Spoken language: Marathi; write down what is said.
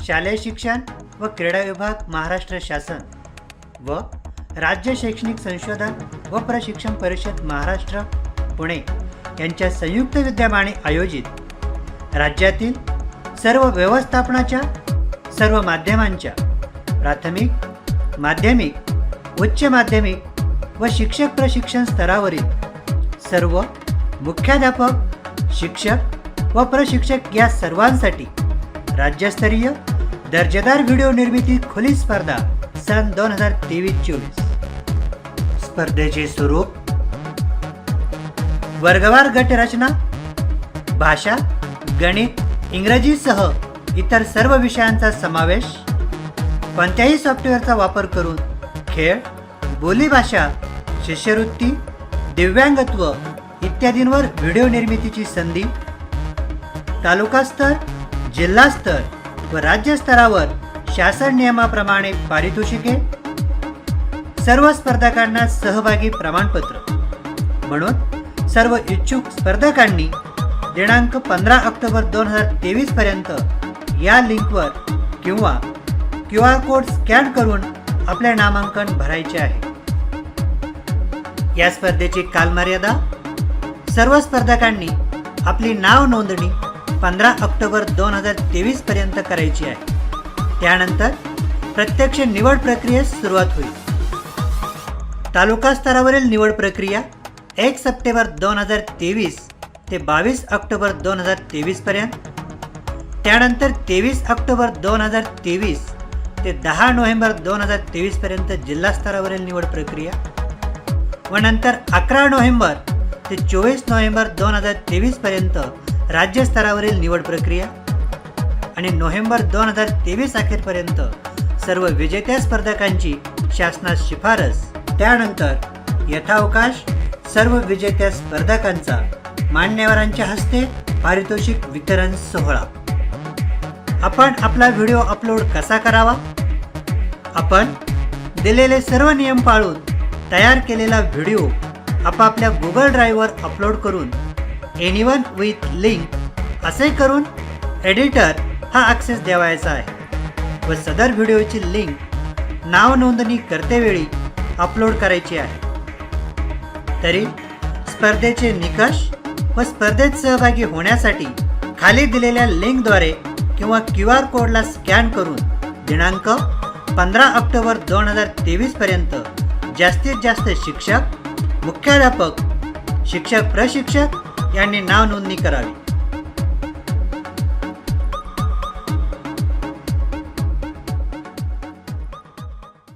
शालेय शिक्षण व क्रीडा विभाग महाराष्ट्र शासन व राज्य शैक्षणिक संशोधन व प्रशिक्षण परिषद महाराष्ट्र पुणे यांच्या संयुक्त विद्यमाने आयोजित राज्यातील सर्व व्यवस्थापनाच्या सर्व माध्यमांच्या प्राथमिक, माध्यमिक, उच्च माध्यमिक व शिक्षक प्रशिक्षण स्तरावरील सर्व मुख्याध्यापक, शिक्षक व प्रशिक्षक या सर्वांसाठी राज्यस्तरीय दर्जेदार व्हिडिओ निर्मिती खुली स्पर्धा सन 2023-24। स्पर्धेचे स्वरूप वर्गवार गट रचना, भाषा, गणित, इंग्रजीसह इतर सर्व विषयांचा समावेश, कोणत्याही सॉफ्टवेअरचा वापर करून खेळ, बोलीभाषा, शिष्यवृत्ती, दिव्यांगत्व इत्यादींवर व्हिडिओ निर्मितीची संधी, तालुका स्तर, जिल्हा स्तर व राज्य स्तरावर शासन नियमाप्रमाणे पारितोषिके, सर्व स्पर्धकांना सहभागी प्रमाणपत्र। म्हणून सर्व इच्छुक स्पर्धकांनी दिनांक 15 ऑक्टोबर 2023 पर्यंत या लिंकवर किंवा QR कोड स्कॅन करून आपले नामांकन भरायचे आहे। या स्पर्धेची कालमर्यादा सर्व स्पर्धकांनी आपली नाव नोंदणी 15 ऑक्टोबर 2023 पर्यंत करायची आहे। त्यानंतर प्रत्यक्ष निवड प्रक्रियेस सुरुवात होईल। तालुका स्तरावरील निवड प्रक्रिया 1 सप्टेंबर 2023 ते 22 ऑक्टोबर 2023 पर्यंत, त्यानंतर 23 ऑक्टोबर 2023 ते 10 नोव्हेंबर 2023 पर्यंत जिल्हा स्तरावरील निवड प्रक्रिया व नंतर 11 नोव्हेंबर ते 24 नोव्हेंबर 2023 पर्यंत राज्य स्तरावरील निवड प्रक्रिया आणि नोव्हेंबर 2023 अखेरपर्यंत सर्व विजेत्या स्पर्धकांची शासनास शिफारस। त्यानंतर यथावकाश सर्व विजेत्या स्पर्धकांचा मान्यवरांच्या हस्ते पारितोषिक वितरण सोहळा। आपण आपला व्हिडिओ अपलोड कसा करावा? आपण दिलेले सर्व नियम पाळून तयार केलेला व्हिडिओ आपापल्या गुगल ड्राईव्हवर अपलोड करून एनीवन विथ लिंक असे करून एडिटर हा ॲक्सेस द्यावायचा आहे व सदर व्हिडिओची लिंक नाव नोंदणी करतेवेळी अपलोड करायची आहे। तरी स्पर्धेचे निकष व स्पर्धेत सहभागी होण्यासाठी खाली दिलेल्या लिंकद्वारे किंवा QR कोडला स्कॅन करून दिनांक 15 ऑक्टोबर 2023 पर्यंत जास्तीत जास्त शिक्षक, मुख्याध्यापक, शिक्षक प्रशिक्षक यांनी नाव नोंदणी करावी।